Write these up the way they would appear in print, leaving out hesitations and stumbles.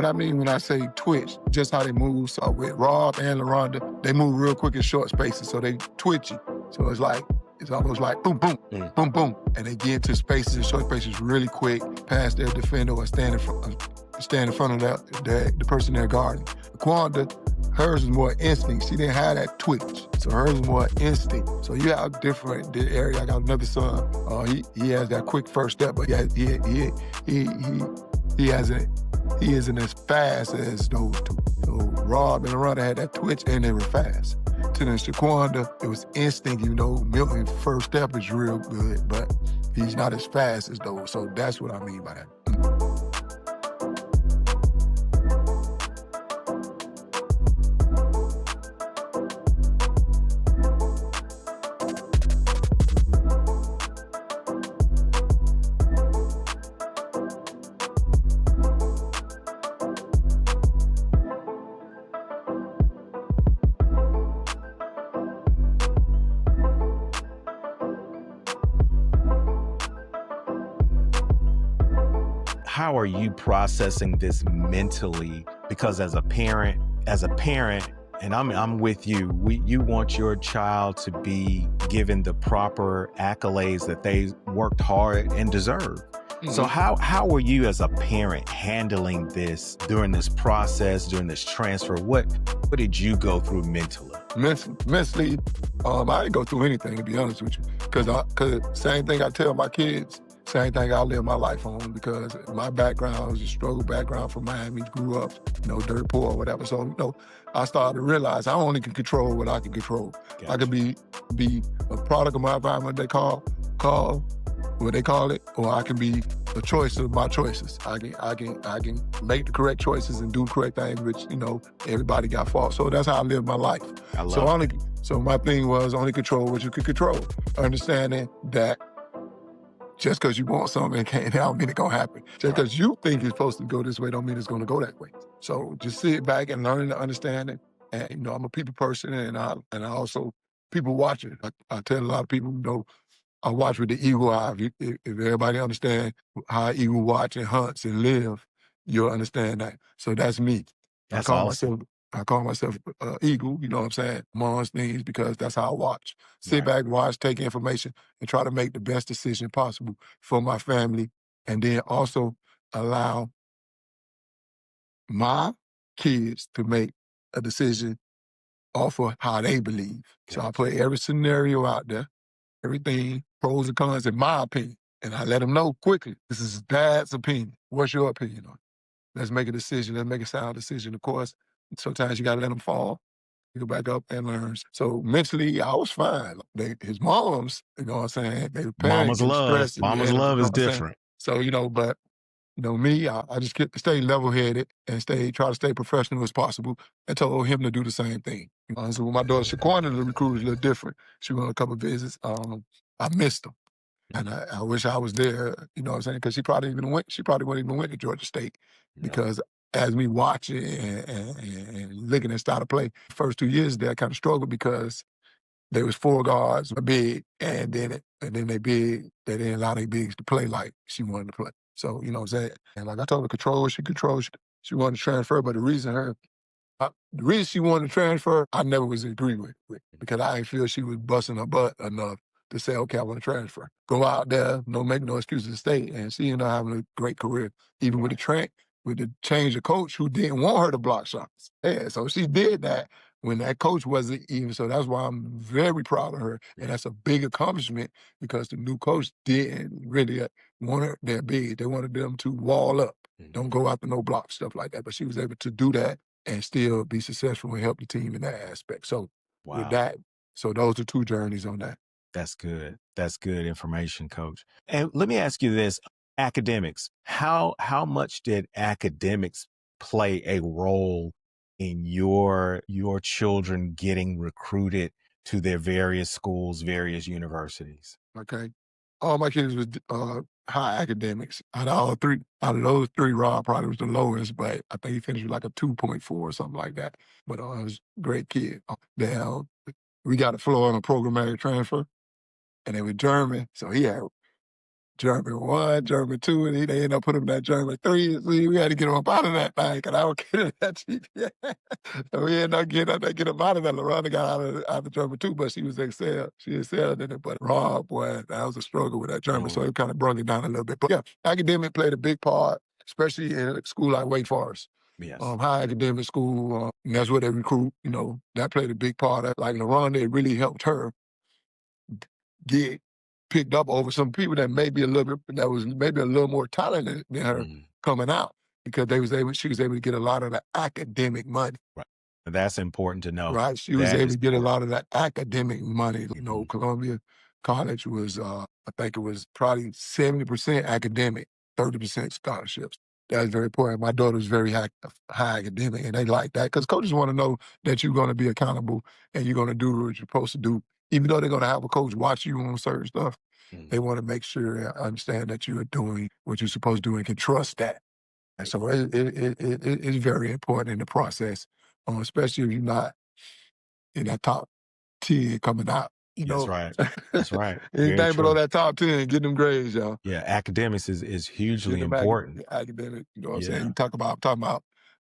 What I mean when I say twitch, just how they move. So with Rob and LaRonda, they move real quick in short spaces, so they twitchy. So it's almost like boom, boom, boom, boom, and they get into spaces and short spaces really quick, past their defender or stand in front of the person they're guarding. Quanda, hers was more instinct. She didn't have that twitch, so hers was more instinct. So you have different area. I got another son. He has that quick first step, but he isn't as fast as those two. So Rob and LaRonda had that twitch and they were fast. To the Shaquanda, it was instinct. You know, Milton's first step is real good, but he's not as fast as those. So that's what I mean by that. How are you processing this mentally? Because as a parent, and I'm with you, you want your child to be given the proper accolades that they worked hard and deserve. Mm-hmm. So how were you as a parent handling this during this process, during this transfer? What did you go through mentally? Mentally, I didn't go through anything, to be honest with you. Because same thing I tell my kids, same thing I live my life on, because my background was a struggle background from Miami, grew up, dirt poor or whatever. So, I started to realize I only can control what I can control. Gotcha. I could be a product of my environment, they call what they call it, or I can be a choice of my choices. I can make the correct choices and do correct things, which, everybody got faults. So that's how I live my life. So my thing was only control what you could control. Understanding that just because you want something, that don't mean it's going to happen. Just because you think it's supposed to go this way don't mean it's going to go that way. So just sit back and learn to understand it. And, I'm a people person, and I also people watching. I tell a lot of people, I watch with the eagle eye. If everybody understand how an eagle watch and hunts and live, you'll understand that. So that's me. That's awesome. I call myself eagle, you know what I'm saying, amongst things, because that's how I watch. Sit Right. back, watch, take information, and try to make the best decision possible for my family, and then also allow my kids to make a decision off of how they believe. So I put every scenario out there, everything, pros and cons, in my opinion, and I let them know quickly, this is Dad's opinion. What's your opinion on it? Let's make a decision. Let's make a sound decision. Of course, sometimes you got to let them fall. You go back up and learn. So mentally, I was fine. His moms, you know what I'm saying? They were Mama's love is different. So, but, me, I just get to stay level-headed and try to stay professional as possible, and told him to do the same thing. So with my daughter Shaquanda, the recruiter was a little different. She went on a couple of visits. I missed them. And I wish I was there, you know what I'm saying? Because she probably wouldn't even went to Georgia State. Because as me watching and looking at style of play, first 2 years there, I kind of struggled because there was 4 guards, big, and then they big. They didn't allow their bigs to play like she wanted to play. So, you know what I'm saying? And like I told her, control, she controls. She wanted to transfer, but the reason she wanted to transfer, I never was agree with, because I didn't feel she was busting her butt enough to say, okay, I want to transfer. Go out there, make no excuses to stay, and she ended up having a great career, even with the change of coach who didn't want her to block shots. Yeah, so she did that when that coach wasn't even. So that's why I'm very proud of her, and that's a big accomplishment, because the new coach didn't really want her that big. They wanted them to wall up, don't go after no block, stuff like that. But she was able to do that and still be successful and help the team in that aspect. So with that, so those are 2 journeys on that. That's good. That's good information, Coach. And let me ask you this, academics, how much did academics play a role in your children getting recruited to their various schools, various universities? Okay. All my kids was high academics. Out of those 3, Rob probably was the lowest, but I think he finished with like a 2.4 or something like that. But he was a great kid. We got a Florida programmatic transfer, and they were German, so he had German 1, German 2, and they ended up putting him in that German 3. See, we had to get him up out of that thing, because I was kidding that GPA. So we ended up getting him out of that. LaRonda got out of German 2, but she was excelled. She excelled in it. But Rob, boy, that was a struggle with that German, so Mm, it kind of brought it down a little bit. But yeah, academic played a big part, especially in a school like Wake Forest. yes. High academic school, and that's where they recruit, that played a big part. Like LaRonda, it really helped her get picked up over some people that that was maybe a little more talented than her Mm, coming out, because she was able to get a lot of the academic money. right. That's important to know. Right, she was That able is to get a important. lot of that academic money. Mhm, Columbia College was, I think it was probably 70% academic, 30% scholarships. That's very important. My daughter's very high academic, and they like that, because coaches want to know that you're going to be accountable and you're going to do what you're supposed to do. Even though they're going to have a coach watch you on certain stuff, mm. they want to make sure and understand that you are doing what you're supposed to do and can trust that. And so it's very important in the process, especially if you're not in that top 10 coming out, That's right. That's right. Very Anything below true. that top 10, get them grades, y'all. Yeah, academics is Get hugely them important. academic, you know what I'm saying? Yeah, I'm talking about,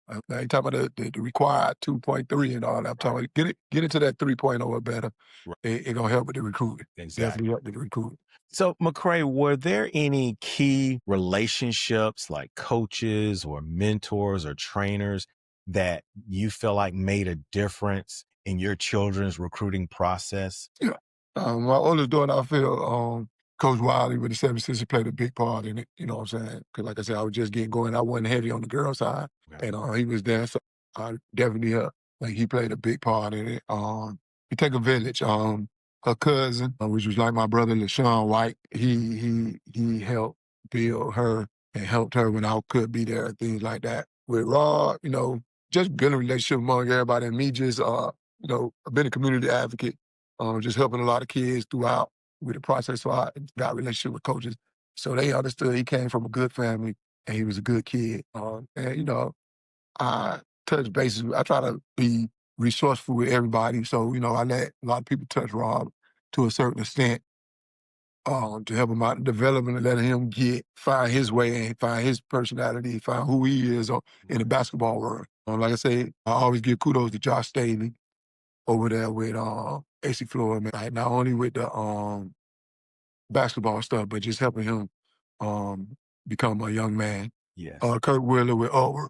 I ain't talking about the required 2.3 and all that. I'm talking right, about get into that 3.0 or better. right, It gonna help with the recruiting. Definitely exactly. help with the recruiting. So, McCray, were there any key relationships like coaches or mentors or trainers that you feel like made a difference in your children's recruiting process? Yeah. My oldest daughter, I feel, Coach Wiley with the 76ers played a big part in it, you know what I'm saying? Because like I said, I was just getting going. I wasn't heavy on the girl side, Okay. and he was there, so I definitely, like, he played a big part in it. It take a village. Her cousin, which was like my brother, LaShawn White, he helped build her and helped her when I could be there and things like that. With Rob, just building a relationship among everybody, and me just, I've been a community advocate, just helping a lot of kids throughout with the process. So I got a relationship with coaches. So they understood he came from a good family and he was a good kid. I touch bases. I try to be resourceful with everybody. So, I let a lot of people touch Rob to a certain extent, to help him out in development and let him find his way and find his personality, find who he is in the basketball world. Like I say, I always give kudos to Josh Staley over there with AC Floyd, man. Like, not only with the basketball stuff, but just helping him become a young man. Yes. Kurt Wheeler with Over,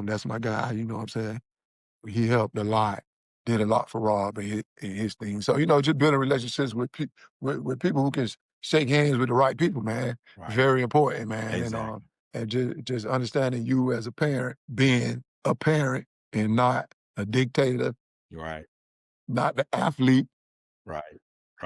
that's my guy, you know what I'm saying? He helped a lot, did a lot for Rob and his thing. So, just building relationships with people who can shake hands with the right people, man. Right. Very important, man. Exactly. And just understanding you as a parent, being a parent and not a dictator, Right. not the athlete. Right.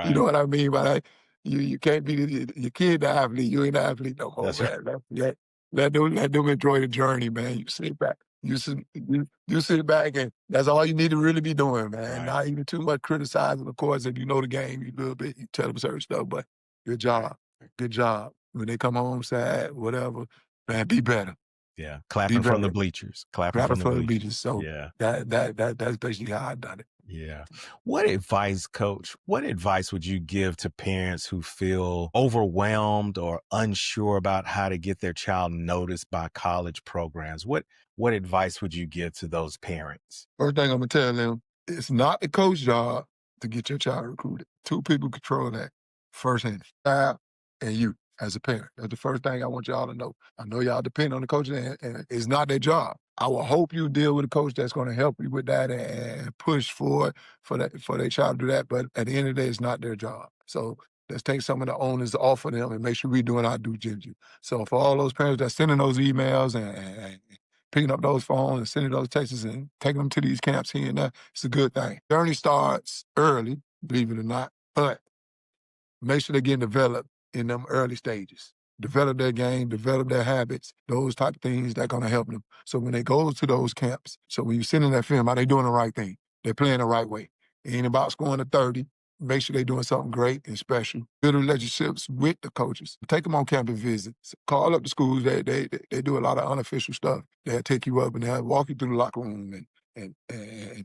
You know Right. what I mean by that? You can't be your kid the athlete. You ain't the athlete no more, That's right. man. Let them enjoy the journey, man. You sit back. You sit back, and that's all you need to really be doing, man. Right. Not even too much criticizing. Of course, if you know the game a little bit, you tell them certain stuff. But good job, good job. When they come home sad, whatever, man, be better, Yeah. be Clapping from the better. bleachers. Clapping Rather from the for the beaches. bleachers. So Yeah. that's basically how I done it. Yeah. What advice, coach, what advice would you give to parents who feel overwhelmed or unsure about how to get their child noticed by college programs? What advice would you give to those parents? First thing I'm gonna tell them, it's not the coach job to get your child recruited. Two people control that firsthand. Child and you as a parent. That's the first thing I want y'all to know. I know y'all depend on the coach, and it's not their job. I will hope you deal with a coach that's gonna help you with that and push for their child to do that. But at the end of the day, it's not their job. So let's take some of the onus off of them and make sure we're doing our due diligence. So for all those parents that's sending those emails and picking up those phones and sending those texts and taking them to these camps here and there, it's a good thing. Journey starts early, believe it or not, but make sure they're getting developed in them early stages. Develop their game, develop their habits, those type of things that gonna help them. So when they go to those camps, so when you're sending that film, are they doing the right thing? They're playing the right way. It ain't about scoring a 30. Make sure they're doing something great and special. Build relationships with the coaches. Take them on campus visits. Call up the schools. They do a lot of unofficial stuff. They'll take you up and they'll walk you through the locker room and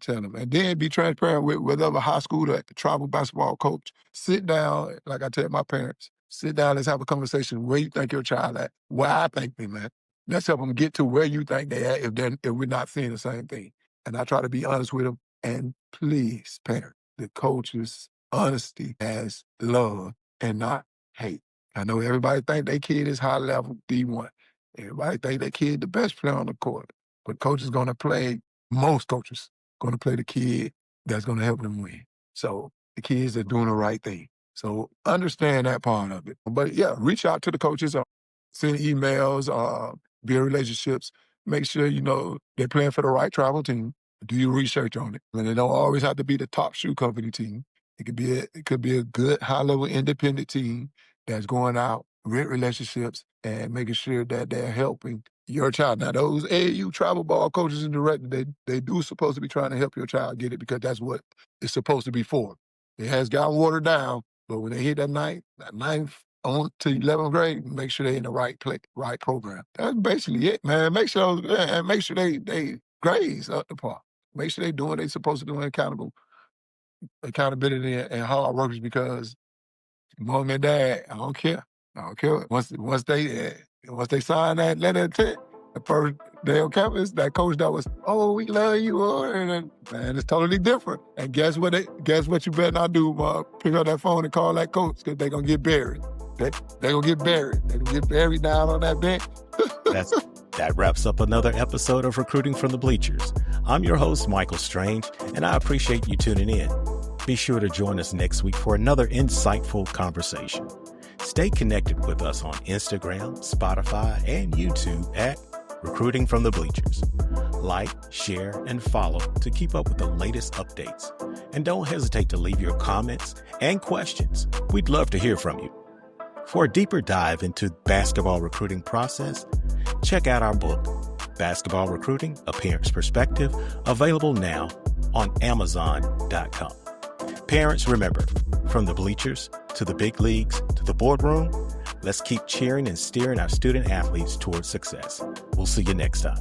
tell them. And then be transparent with whatever high school or travel basketball coach. Sit down, like I tell my parents, Sit down, let's have a conversation. Where you think your child at? Where I think they at. Let's help them get to where you think they at if we're not seeing the same thing. And I try to be honest with them. And please, parent, the coach's honesty as love and not hate. I know everybody think their kid is high level D1. Everybody think their kid the best player on the court. But coach is going to play, most coaches going to play the kid that's going to help them win. So the kids are doing the right thing. So understand that part of it. But yeah, reach out to the coaches, send emails, build relationships. Make sure you know they're playing for the right travel team. Do your research on it. And it don't always have to be the top shoe company team. It could be a good high-level independent team that's going out with relationships and making sure that they're helping your child. Now, those AAU travel ball coaches and directors, they do supposed to be trying to help your child get it because that's what it's supposed to be for. It has gotten watered down, but when they hit that ninth on to 11th grade, make sure they're in the right right program. That's basically it, man. Make sure they grades up the par. Make sure they doing what they supposed to do in accountability and hard workers because mom and dad, I don't care. I don't care. Once they sign that letter of intent, the first day on campus, that coach that was, oh, we love you, and then, man, it's totally different. And guess what you better not do, pick up that phone and call that coach because they're gonna get buried. They're gonna get buried. They're gonna get buried down on that bench. That wraps up another episode of Recruiting from the Bleachers. I'm your host, Michael Strange, and I appreciate you tuning in. Be sure to join us next week for another insightful conversation. Stay connected with us on Instagram, Spotify, and YouTube at Recruiting from the Bleachers. Like, share, and follow to keep up with the latest updates. And don't hesitate to leave your comments and questions. We'd love to hear from you. For a deeper dive into basketball recruiting process, check out our book, Basketball Recruiting, A Parent's Perspective, available now on Amazon.com. Parents, remember, from the bleachers to the big leagues to the boardroom, let's keep cheering and steering our student athletes towards success. We'll see you next time.